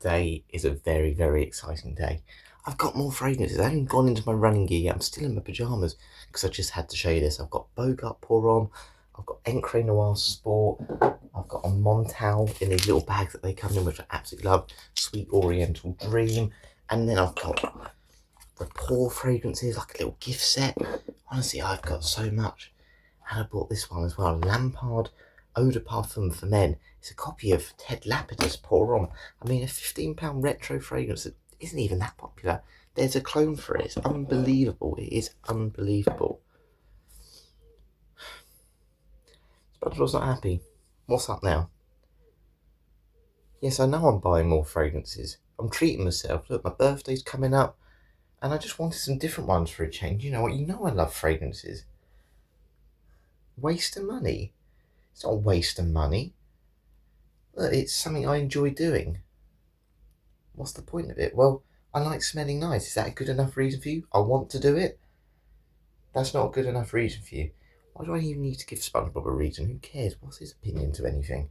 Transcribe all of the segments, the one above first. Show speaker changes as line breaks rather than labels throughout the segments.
Today is a very, very exciting day. I've got more fragrances. I haven't gone into my running gear yet. I'm still in my pyjamas because I just had to show you this. I've got Bogart Pour On, I've got Encre Noir Sport, I've got a Montal in these little bags that they come in, which I absolutely love, Sweet Oriental Dream, and then I've got Rapport fragrances, like a little gift set. Honestly, I've got so much. And I bought this one as well, Lampard Eau de Parfum for Men. It's a copy of Ted Lapida's Pour On. I mean, a £15 retro fragrance that isn't even that popular. There's a clone for it. It's unbelievable. It is unbelievable. SpongeBob's not happy. What's up now? Yes, I know I'm buying more fragrances. I'm treating myself. Look, my birthday's coming up, and I just wanted some different ones for a change. You know what? You know I love fragrances. Waste of money? It's not a waste of money. Look, it's something I enjoy doing. What's the point of it? Well, I like smelling nice. Is that a good enough reason for you? I want to do it. That's not a good enough reason for you. Why do I even need to give SpongeBob a reason? Who cares? What's his opinion to anything?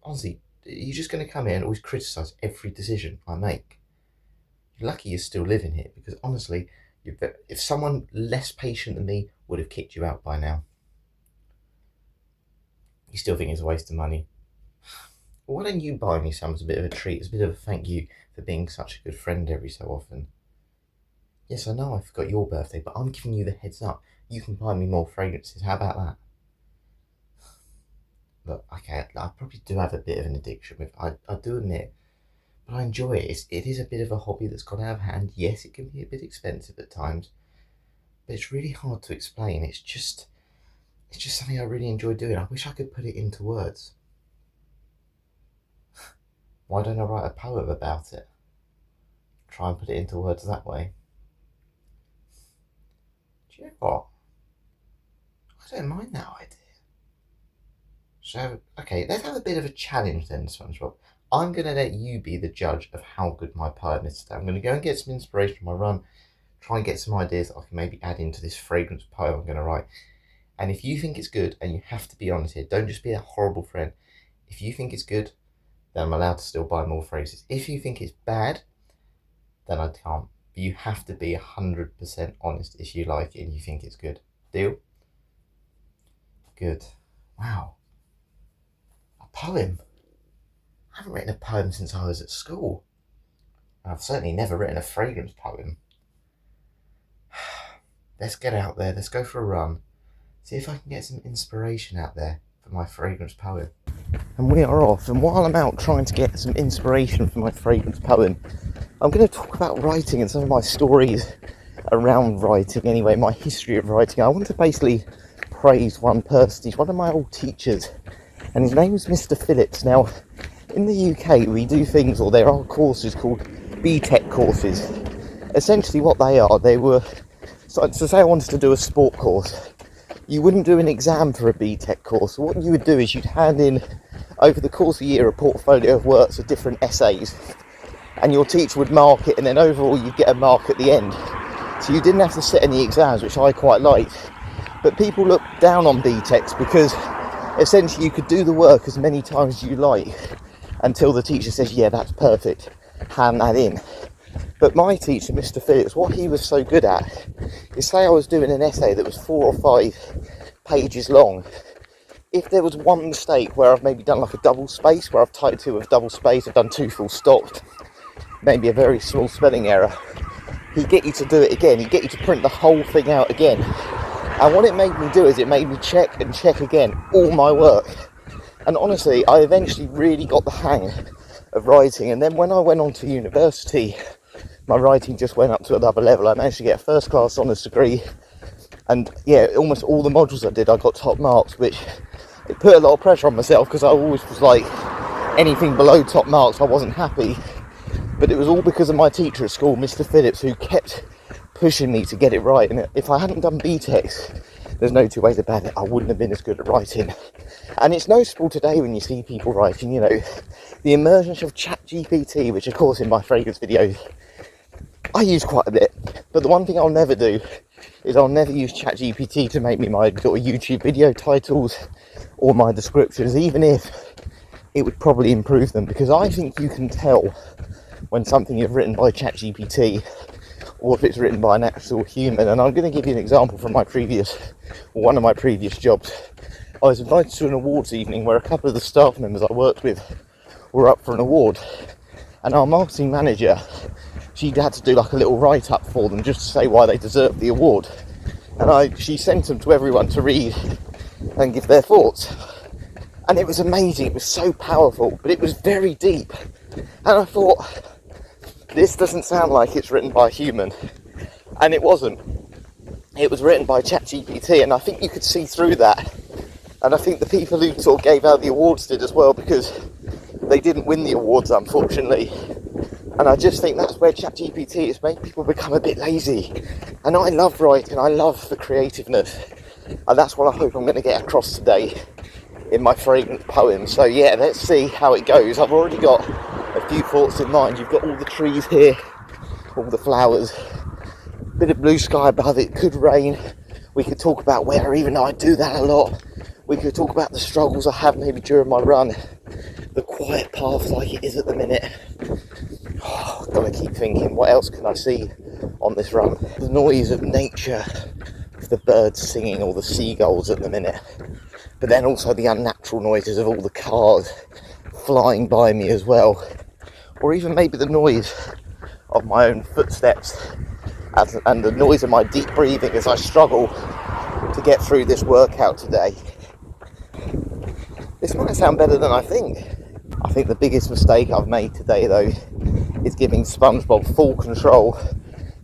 Honestly, you're just going to come here and always criticise every decision I make. You're lucky you're still living here, because honestly, if someone less patient than me would have kicked you out by now. You still think it's a waste of money? Well, why don't you buy me some as a bit of a treat, as a bit of a thank you for being such a good friend every so often? Yes, I know I forgot your birthday, but I'm giving you the heads up. You can buy me more fragrances. How about that? Look, okay, I probably do have a bit of an addiction with. I do admit, but I enjoy it. It is a bit of a hobby that's gone out of hand. Yes, it can be a bit expensive at times, but it's really hard to explain. It's just something I really enjoy doing. I wish I could put it into words. Why don't I write a poem about it? Try and put it into words that way. Do you know what? I don't mind that idea. So, okay, let's have a bit of a challenge then, SpongeBob. I'm going to let you be the judge of how good my poem is today. I'm going to go and get some inspiration from my run, try and get some ideas that I can maybe add into this fragrance poem I'm going to write. And if you think it's good, and you have to be honest here, don't just be a horrible friend. If you think it's good, then I'm allowed to still buy more phrases. If you think it's bad, then I can't. But you have to be 100% honest if you like it and you think it's good. Deal? Good. Wow. A poem. I haven't written a poem since I was at school. I've certainly never written a fragrance poem. Let's get out there. Let's go for a run. See if I can get some inspiration out there for my fragrance poem. And we are off, and while I'm out trying to get some inspiration for my fragrance poem, I'm going to talk about writing and some of my stories around writing anyway, my history of writing. I want to basically praise one person. He's one of my old teachers, and his name is Mr. Phillips. Now, in the UK, we do things, or there are courses called BTEC courses. Essentially what they were, so say I wanted to do a sport course. You wouldn't do an exam for a BTEC course. So what you would do is you'd hand in, over the course of a year, a portfolio of works of different essays, and your teacher would mark it, and then overall you'd get a mark at the end. So you didn't have to sit any exams, which I quite liked. But people look down on BTECs because essentially you could do the work as many times as you like until the teacher says, yeah, that's perfect, hand that in. But my teacher, Mr. Phillips, what he was so good at is, say I was doing an essay that was 4 or 5 pages long. If there was one mistake where I've maybe done like a double space, where I've typed it with double space, I've done 2 full stops, maybe a very small spelling error, he'd get you to do it again. He'd get you to print the whole thing out again. And what it made me do is it made me check and check again all my work. And honestly, I eventually really got the hang of writing. And then when I went on to university, my writing just went up to another level. I managed to get a first class honours degree, and yeah, almost all the modules I did, I got top marks, which it put a lot of pressure on myself because I always was like, anything below top marks I wasn't happy. But it was all because of my teacher at school, Mr. Phillips, who kept pushing me to get it right. And if I hadn't done BTECs, there's no two ways about it, I wouldn't have been as good at writing. And it's noticeable today when you see people writing, you know, the emergence of ChatGPT, which of course in my fragrance videos I use quite a bit, but the one thing I'll never do is I'll never use ChatGPT to make me my sort of YouTube video titles or my descriptions, even if it would probably improve them, because I think you can tell when something is written by ChatGPT or if it's written by an actual human. And I'm going to give you an example from one of my previous jobs. I was invited to an awards evening where a couple of the staff members I worked with were up for an award, and our marketing manager, she had to do like a little write-up for them just to say why they deserved the award, and she sent them to everyone to read and give their thoughts. And it was amazing, it was so powerful, but it was very deep. And I thought, this doesn't sound like it's written by a human. And it wasn't. It was written by ChatGPT, and I think you could see through that. And I think the people who sort of gave out the awards did as well, because they didn't win the awards, unfortunately. And I just think that's where ChatGPT has made people become a bit lazy. And I love writing, I love the creativeness. And that's what I hope I'm going to get across today in my fragrance poem. So yeah, let's see how it goes. I've already got a few thoughts in mind. You've got all the trees here, all the flowers, a bit of blue sky above it, could rain. We could talk about weather, even though I do that a lot. We could talk about the struggles I have maybe during my run, the quiet path like it is at the minute. Oh, I've got to keep thinking, what else can I see on this run? The noise of nature, the birds singing, or the seagulls at the minute. But then also the unnatural noises of all the cars flying by me as well. Or even maybe the noise of my own footsteps and the noise of my deep breathing as I struggle to get through this workout today. This might sound better than I think. I think the biggest mistake I've made today, though, is giving Spongebob full control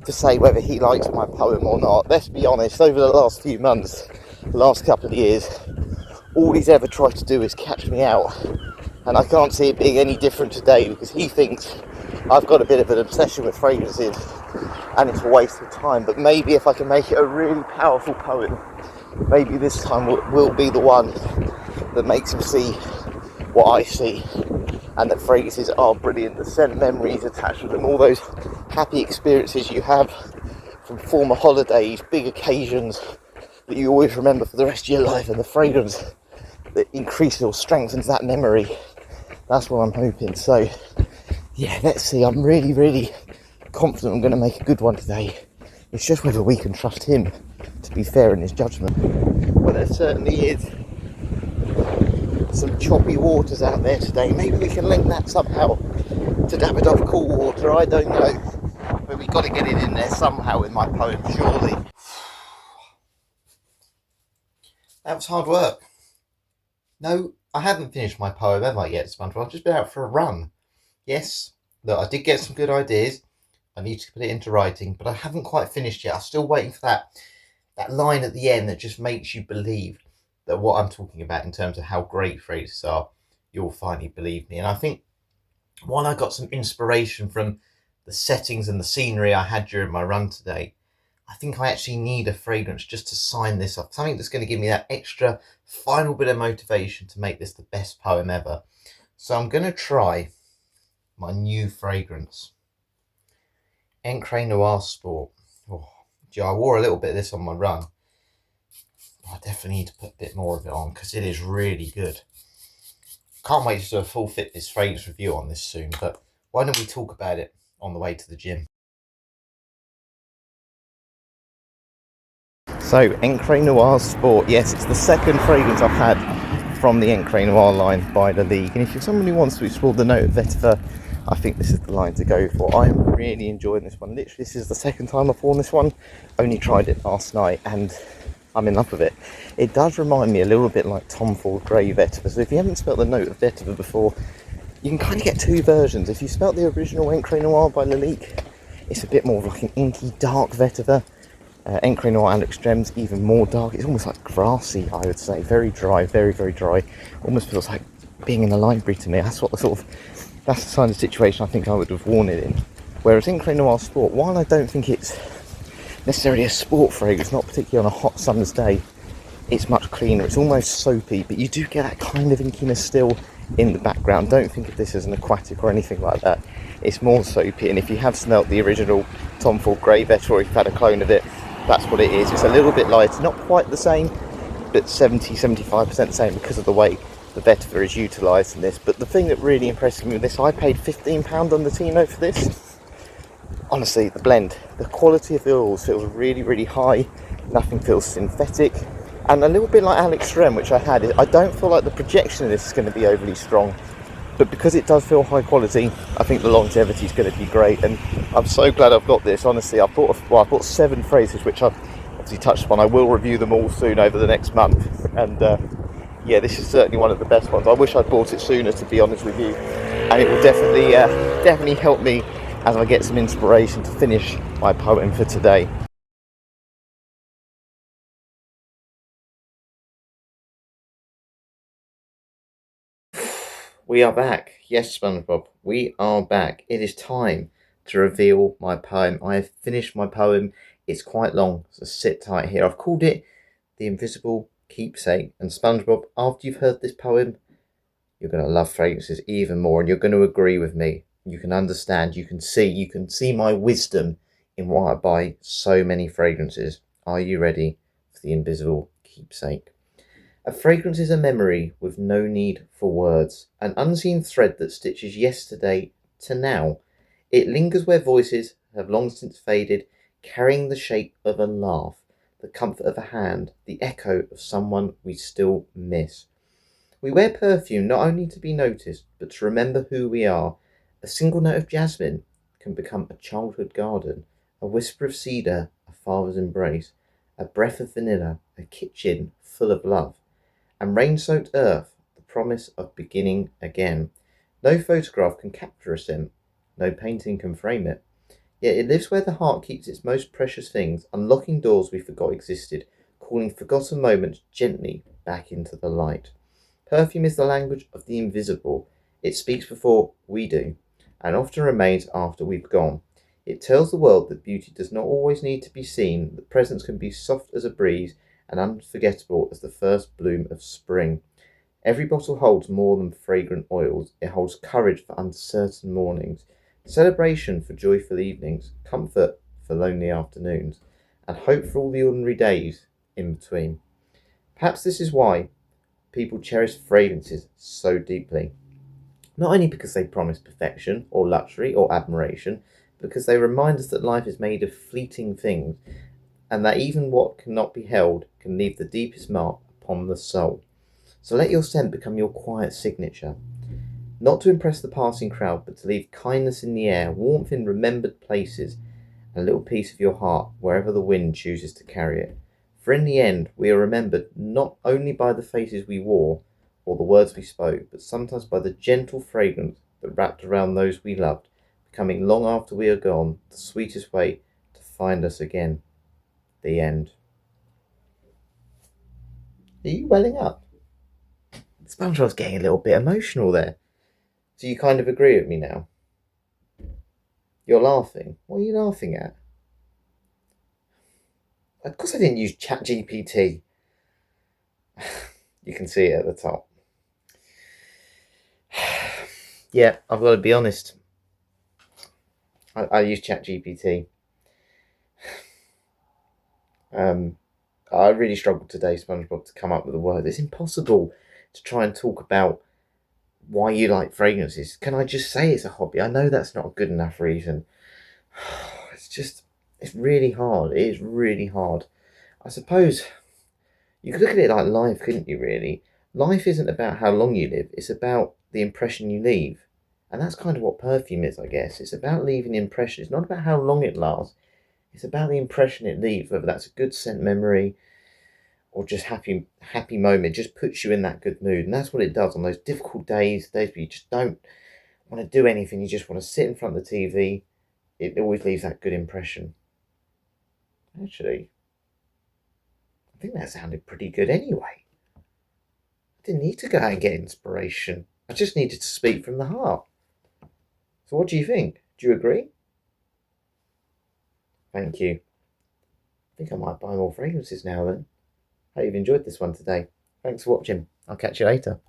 to say whether he likes my poem or not. Let's be honest, over the last few months, the last couple of years, all he's ever tried to do is catch me out. And I can't see it being any different today, because he thinks I've got a bit of an obsession with fragrances and it's a waste of time. But maybe if I can make it a really powerful poem, maybe this time will be the one that makes him see what I see, and that fragrances are brilliant. The scent memories attached to them, all those happy experiences you have from former holidays, big occasions that you always remember for the rest of your life, and the fragrance that increases or strengthens that memory. That's what I'm hoping. So yeah, let's see. I'm really, really confident I'm going to make a good one today. It's just whether we can trust him to be fair in his judgment. Well, there certainly is some choppy waters out there today. Maybe we can link that somehow to Davidoff cool water, I don't know. But we've got to get it in there somehow in my poem, surely. That was hard work. No, I haven't finished my poem, have I yet, SpongeBob? I've just been out for a run. Yes, look, I did get some good ideas. I need to put it into writing, but I haven't quite finished yet. I'm still waiting for that line at the end that just makes you believe that what I'm talking about in terms of how great fragrances are, you'll finally believe me. And I think while I got some inspiration from the settings and the scenery I had during my run today, I think I actually need a fragrance just to sign this off. Something that's going to give me that extra final bit of motivation to make this the best poem ever. So I'm going to try my new fragrance. Encre Noir Sport. Oh, gee, I wore a little bit of this on my run. I definitely need to put a bit more of it on because it is really good. Can't wait to do a full fitness fragrance review on this soon, but why don't we talk about it on the way to the gym? So, Encre Noir Sport. Yes, it's the second fragrance I've had from the Encre Noir line by the League. And if you're someone who wants to explore the note of vetiver, I think this is the line to go for. I am really enjoying this one. Literally, this is the second time I've worn this one. Only tried it last night and I'm in love with it. It does remind me a little bit like Tom Ford Grey vetiver. So if you haven't smelt the note of vetiver before, you can kind of get two versions. If you smelt the original Encre Noir by Lalique, it's a bit more of like an inky, dark vetiver. Encre Noir à l'Extrême's even more dark. It's almost like grassy, I would say. Very dry, very, very dry. Almost feels like being in the library to me. That's the kind of situation I think I would have worn it in. Whereas Encre Noir Sport, while I don't think it's necessarily a sport fragrance, not particularly on a hot summer's day, it's much cleaner. It's almost soapy, but you do get that kind of inkiness still in the background. Don't think of this as an aquatic or anything like that. It's more soapy, and if you have smelt the original Tom Ford Grey vetiver, or if you've had a clone of it, that's what it is. It's a little bit lighter, not quite the same, but 70-75% the same because of the weight. the vetiver is utilised in this. But the thing that really impressed me with this, I paid £15 on the Tino for this. Honestly, the blend, the quality of the oils feels really, really high. Nothing feels synthetic. And a little bit like Alex Strem, which I had, I don't feel like the projection of this is going to be overly strong. But because it does feel high quality, I think the longevity is going to be great. And I'm so glad I've got this. Honestly, I bought 7 phrases, which I've obviously touched upon. I will review them all soon over the next month. And yeah, this is certainly one of the best ones. I wish I'd bought it sooner, to be honest with you. And it will definitely help me as I get some inspiration to finish my poem for today. We are back. Yes, Spongebob, we are back. It is time to reveal my poem. I have finished my poem. It's quite long, so sit tight here. I've called it The Invisible Keepsake. And Spongebob, after you've heard this poem, you're going to love fragrances even more, and you're going to agree with me. You can understand, you can see my wisdom in why I buy so many fragrances. Are you ready for The Invisible Keepsake? A fragrance is a memory with no need for words, an unseen thread that stitches yesterday to now. It lingers where voices have long since faded, carrying the shape of a laugh, the comfort of a hand, the echo of someone we still miss. We wear perfume not only to be noticed, but to remember who we are. A single note of jasmine can become a childhood garden, a whisper of cedar, a father's embrace, a breath of vanilla, a kitchen full of love, and rain-soaked earth, the promise of beginning again. No photograph can capture a scent, no painting can frame it. Yet it lives where the heart keeps its most precious things, unlocking doors we forgot existed, calling forgotten moments gently back into the light. Perfume is the language of the invisible. It speaks before we do, and often remains after we've gone. It tells the world that beauty does not always need to be seen, that presence can be soft as a breeze and unforgettable as the first bloom of spring. Every bottle holds more than fragrant oils. It holds courage for uncertain mornings, celebration for joyful evenings, comfort for lonely afternoons, and hope for all the ordinary days in between. Perhaps this is why people cherish fragrances so deeply. Not only because they promise perfection or luxury or admiration, because they remind us that life is made of fleeting things, and that even what cannot be held can leave the deepest mark upon the soul. So let your scent become your quiet signature, not to impress the passing crowd, but to leave kindness in the air, warmth in remembered places, and a little piece of your heart wherever the wind chooses to carry it. For in the end, we are remembered not only by the faces we wore or the words we spoke, but sometimes by the gentle fragrance that wrapped around those we loved, becoming long after we are gone the sweetest way to find us again. The end. Are you welling up? SpongeBob's getting a little bit emotional there. Do you kind of agree with me now? You're laughing. What are you laughing at? Of course I didn't use ChatGPT. You can see it at the top. Yeah, I've got to be honest. I use ChatGPT. I really struggled today, SpongeBob, to come up with a word. It's impossible to try and talk about why you like fragrances. Can I just say it's a hobby? I know that's not a good enough reason. It's really hard. It is really hard. I suppose you could look at it like life, couldn't you, really? Life isn't about how long you live, it's about the impression you leave. And that's kind of what perfume is, I guess. It's about leaving an impression. It's not about how long it lasts, it's about the impression it leaves, whether that's a good scent memory or just happy moment. It just puts you in that good mood. And that's what it does on those difficult days, days where you just don't want to do anything, you just want to sit in front of the TV. It always leaves that good impression. Actually, I think that sounded pretty good anyway. I didn't need to go out and get inspiration. I just needed to speak from the heart. So what do you think? Do you agree? Thank you. I think I might buy more fragrances now then. Hope you've enjoyed this one today. Thanks for watching. I'll catch you later.